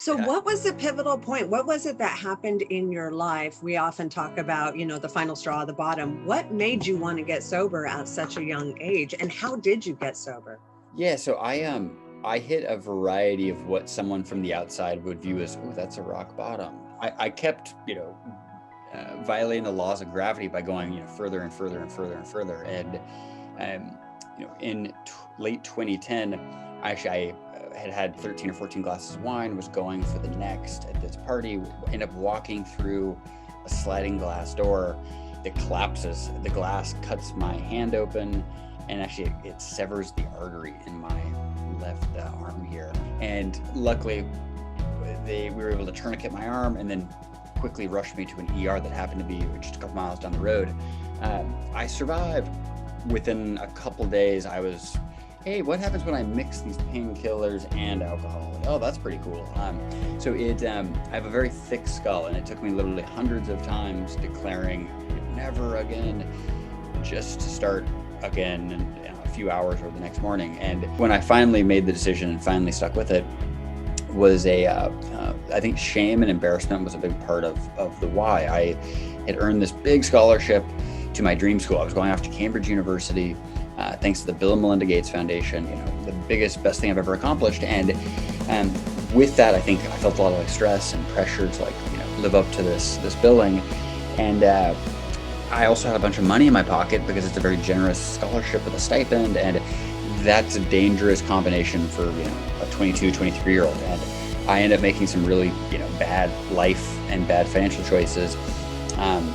So Yeah. what was the pivotal point? What was it that happened in your life? We often talk about, the final straw at the bottom. What made you want to get sober at such a young age? And how did you get sober? Yeah, so I hit a variety of what someone from the outside would view as, oh, that's a rock bottom. I kept, violating the laws of gravity by going, further and further and further and further. And, in late 2010, I had had 13 or 14 glasses of wine, was going for the next at this party, ended up walking through a sliding glass door that collapses. The glass cuts my hand open, and actually it severs the artery in my left arm here. And luckily, we were able to tourniquet my arm and then quickly rushed me to an ER that happened to be just a couple miles down the road. I survived. Within a couple days, I was, hey, what happens when I mix these painkillers and alcohol? Like, oh, that's pretty cool. So I have a very thick skull, and it took me literally hundreds of times declaring never again, just to start again in a few hours or the next morning. And when I finally made the decision and finally stuck with it, was I think shame and embarrassment was a big part of the why. I had earned this big scholarship to my dream school. I was going off to Cambridge University, thanks to the Bill and Melinda Gates Foundation, the best thing I've ever accomplished. And with that, I think I felt a lot of stress and pressure to live up to this billing. And I also had a bunch of money in my pocket because it's a very generous scholarship with a stipend, and that's a dangerous combination for a 22, 23-year-old. And I ended up making some really bad life and bad financial choices,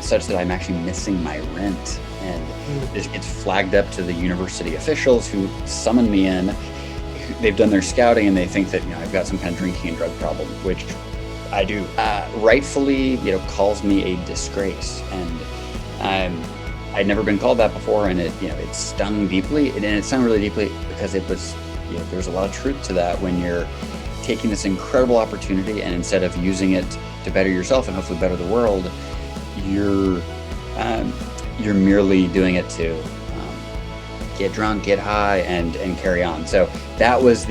such that I'm actually missing my rent. And this gets flagged up to the university officials who summon me in. They've done their scouting and they think that I've got some kind of drinking and drug problem, which I do. Rightfully, calls me a disgrace, and I'd never been called that before, and it stung deeply, and it stung really deeply because it was there's a lot of truth to that when you're taking this incredible opportunity, and instead of using it to better yourself and hopefully better the world, you're merely doing it to get drunk, get high, and carry on. So that was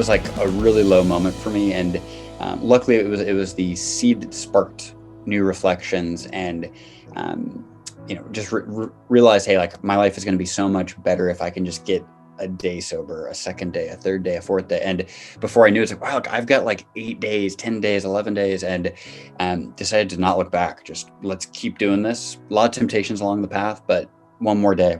like a really low moment for me, and luckily it was the seed that sparked new reflections, and just realize, hey, like my life is going to be so much better if I can just get a day sober, a second day, a third day, a fourth day. And before I knew it, it's like, wow, look, I've got like 8 days, 10 days, 11 days, and decided to not look back. Just let's keep doing this. A lot of temptations along the path, but one more day.